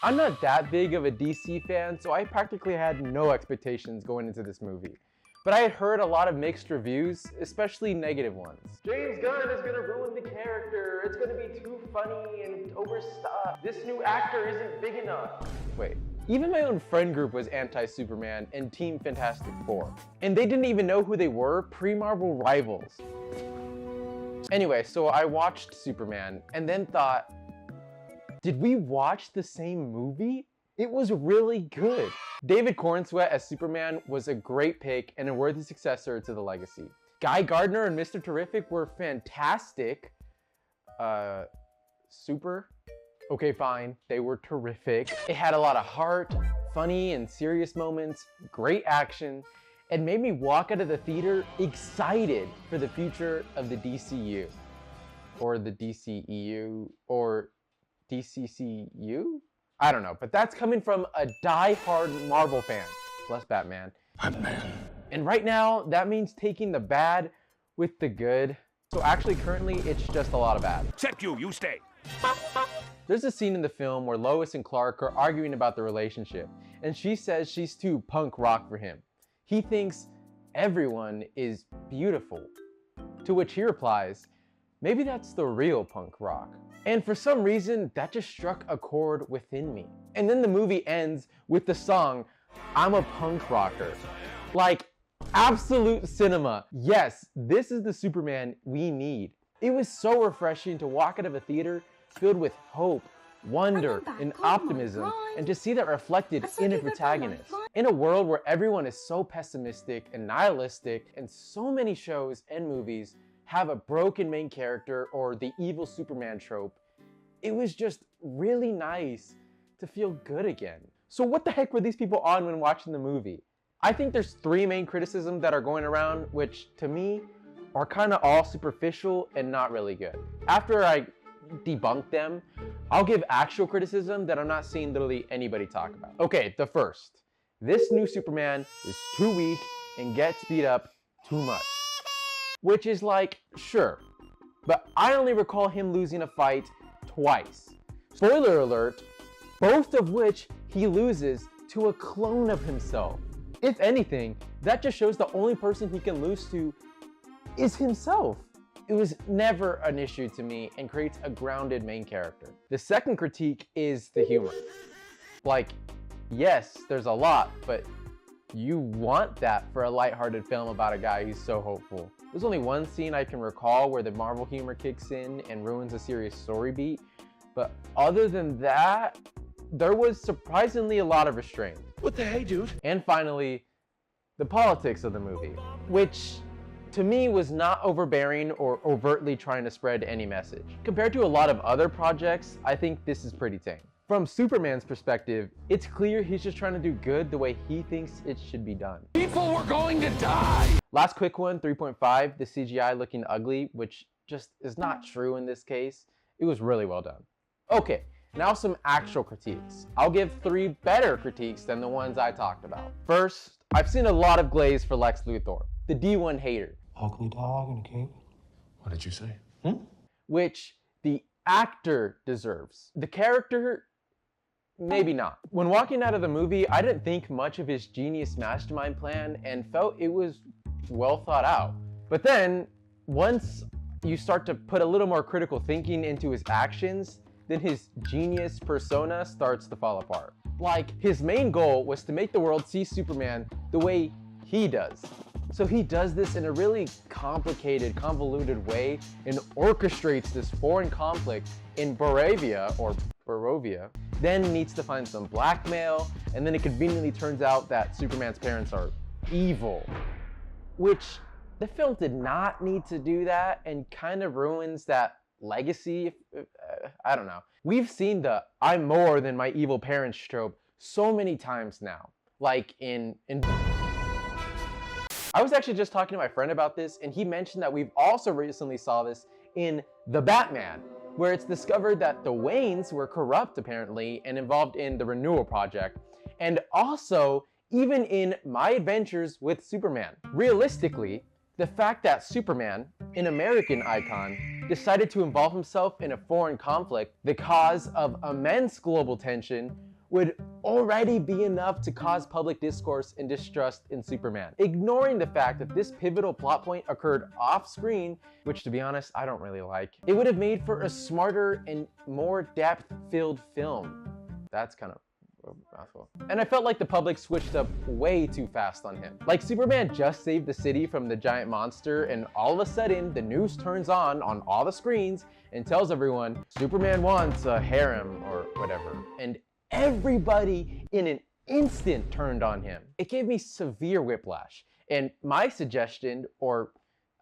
I'm not that big of a DC fan, so I practically had no expectations going into this movie. But I had heard a lot of mixed reviews, especially negative ones. James Gunn is gonna ruin the character, it's gonna be too funny and overstuffed. This new actor isn't big enough. Wait, even my own friend group was anti-Superman and Team Fantastic Four. And they didn't even know who they were, pre-Marvel rivals. Anyway, so I watched Superman and then thought, did we watch the same movie? It was really good. David Cornsweet as Superman was a great pick and a worthy successor to the legacy. Guy Gardner and Mr. Terrific were fantastic. Super? Okay, fine, they were terrific. It had a lot of heart, funny and serious moments, great action, and made me walk out of the theater excited for the future of the DCU. Or the DCEU, or DCCU? I don't know, but that's coming from a die-hard Marvel fan. Bless Batman. Batman. And right now, that means taking the bad with the good. So actually, currently, it's just a lot of bad. Except you stay. There's a scene in the film where Lois and Clark are arguing about the relationship, and she says she's too punk rock for him. He thinks everyone is beautiful. To which he replies, maybe that's the real punk rock. And for some reason, that just struck a chord within me. And then the movie ends with the song, I'm a Punk Rocker. Like, absolute cinema. Yes, this is the Superman we need. It was so refreshing to walk out of a theater filled with hope, wonder, and optimism, and to see that reflected in a protagonist. In a world where everyone is so pessimistic and nihilistic, and so many shows and movies have a broken main character or the evil Superman trope, it was just really nice to feel good again. So what the heck were these people on when watching the movie? I think there's three main criticisms that are going around, which to me are kind of all superficial and not really good. After I debunk them, I'll give actual criticism that I'm not seeing literally anybody talk about. Okay, the first. This new Superman is too weak and gets beat up too much. Which is like, sure, but I only recall him losing a fight twice. Spoiler alert, both of which he loses to a clone of himself. If anything, that just shows the only person he can lose to is himself. It was never an issue to me and creates a grounded main character. The second critique is the humor. Like, yes, there's a lot, but you want that for a lighthearted film about a guy who's so hopeful. There's only one scene I can recall where the Marvel humor kicks in and ruins a serious story beat, but other than that, there was surprisingly a lot of restraint. What the hey, dude? And finally, the politics of the movie, which to me was not overbearing or overtly trying to spread any message. Compared to a lot of other projects, I think this is pretty tame. From Superman's perspective, it's clear he's just trying to do good the way he thinks it should be done. People were going to die! Last quick one, 3.5, the CGI looking ugly, which just is not true in this case. It was really well done. Okay, now some actual critiques. I'll give 3 better critiques than the ones I talked about. First, I've seen a lot of glaze for Lex Luthor, the D1 hater. Ugly dog and a king. What did you say? Which the actor deserves. The character, maybe not. When walking out of the movie, I didn't think much of his genius mastermind plan and felt it was well thought out. But then, once you start to put a little more critical thinking into his actions, then his genius persona starts to fall apart. Like, his main goal was to make the world see Superman the way he does. So he does this in a really complicated, convoluted way and orchestrates this foreign conflict in Barovia, or Barovia, then needs to find some blackmail, and then it conveniently turns out that Superman's parents are evil. Which, the film did not need to do that and kind of ruins that legacy. I don't know. We've seen the I'm more than my evil parents trope so many times now. Like in I was actually just talking to my friend about this, and he mentioned that we've also recently saw this in The Batman, where it's discovered that the Waynes were corrupt apparently and involved in the Renewal Project, and also even in My Adventures with Superman. Realistically, the fact that Superman, an American icon, decided to involve himself in a foreign conflict, the cause of immense global tension, would already be enough to cause public discourse and distrust in Superman, ignoring the fact that this pivotal plot point occurred off-screen, which to be honest, I don't really like. It would have made for a smarter and more depth-filled film. That's kind of mouthful. And I felt like the public switched up way too fast on him. Like Superman just saved the city from the giant monster, and all of a sudden the news turns on all the screens and tells everyone Superman wants a harem or whatever. And everybody in an instant turned on him. It gave me severe whiplash. And my suggestion, or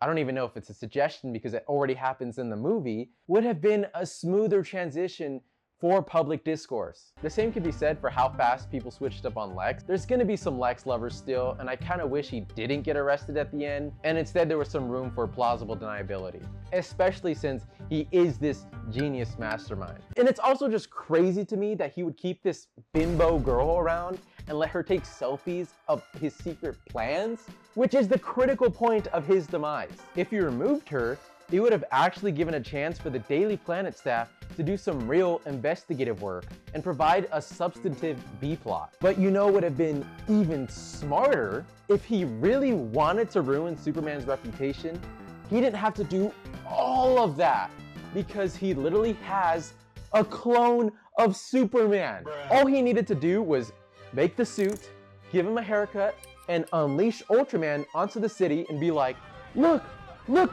I don't even know if it's a suggestion because it already happens in the movie, would have been a smoother transition for public discourse. The same could be said for how fast people switched up on Lex. There's gonna be some Lex lovers still, and I kinda wish he didn't get arrested at the end, and instead there was some room for plausible deniability, especially since he is this genius mastermind. And it's also just crazy to me that he would keep this bimbo girl around and let her take selfies of his secret plans, which is the critical point of his demise. If he removed her, it would have actually given a chance for the Daily Planet staff to do some real investigative work and provide a substantive B-plot. But you know what would have been even smarter? If he really wanted to ruin Superman's reputation, he didn't have to do all of that because he literally has a clone of Superman. All he needed to do was make the suit, give him a haircut, and unleash Ultraman onto the city and be like, look,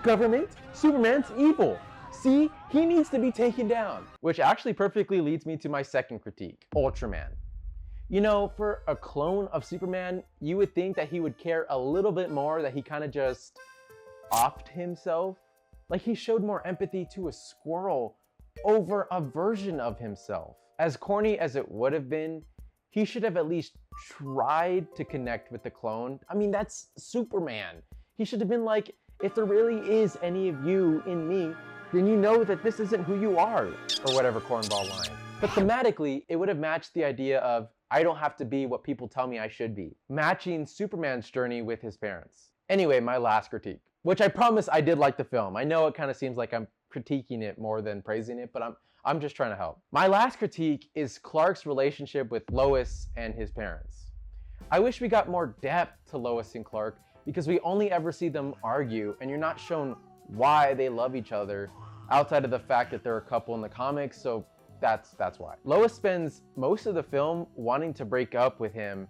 government, Superman's evil. See, he needs to be taken down. Which actually perfectly leads me to my second critique, Ultraman. You know, for a clone of Superman, you would think that he would care a little bit more, that he kind of just offed himself. Like he showed more empathy to a squirrel over a version of himself. As corny as it would have been, he should have at least tried to connect with the clone. I mean, that's Superman. He should have been like, if there really is any of you in me, then you know that this isn't who you are, or whatever cornball line. But thematically, it would have matched the idea of, I don't have to be what people tell me I should be, matching Superman's journey with his parents. Anyway, my last critique, which I promise I did like the film. I know it kind of seems like I'm critiquing it more than praising it, but I'm just trying to help. My last critique is Clark's relationship with Lois and his parents. I wish we got more depth to Lois and Clark, because we only ever see them argue and you're not shown why they love each other outside of the fact that they're a couple in the comics, so that's why. Lois spends most of the film wanting to break up with him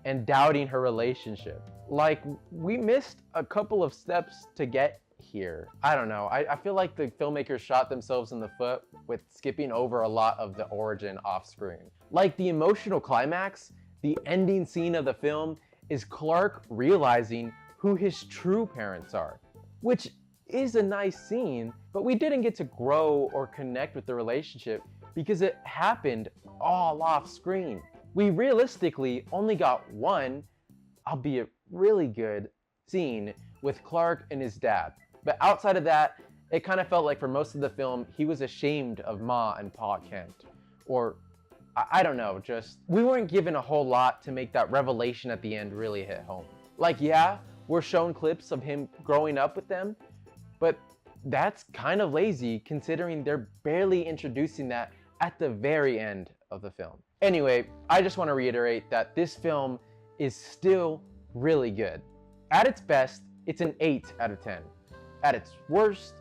and doubting her relationship. Like, we missed a couple of steps to get here. I don't know, I feel like the filmmakers shot themselves in the foot with skipping over a lot of the origin off screen. Like the emotional climax, the ending scene of the film, is Clark realizing who his true parents are, which is a nice scene, but we didn't get to grow or connect with the relationship because it happened all off screen. We realistically only got one, albeit really good, scene with Clark and his dad. But outside of that, it kind of felt like for most of the film, he was ashamed of Ma and Pa Kent, or I don't know, just, we weren't given a whole lot to make that revelation at the end really hit home. Like, yeah, we're shown clips of him growing up with them, but that's kind of lazy considering they're barely introducing that at the very end of the film. Anyway, I just want to reiterate that this film is still really good. At its best, it's an 8 out of 10. At its worst,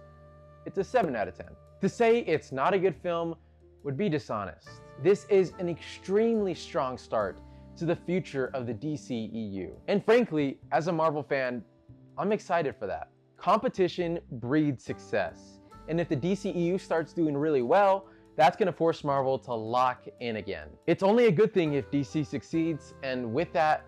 it's a 7 out of 10. To say it's not a good film would be dishonest. This is an extremely strong start to the future of the DCEU. And frankly, as a Marvel fan, I'm excited for that. Competition breeds success. And if the DCEU starts doing really well, that's gonna force Marvel to lock in again. It's only a good thing if DC succeeds, and with that,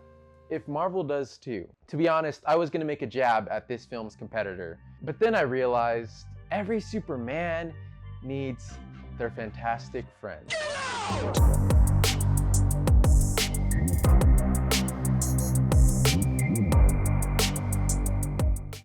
if Marvel does too. To be honest, I was gonna make a jab at this film's competitor, but then I realized every Superman needs their fantastic friend.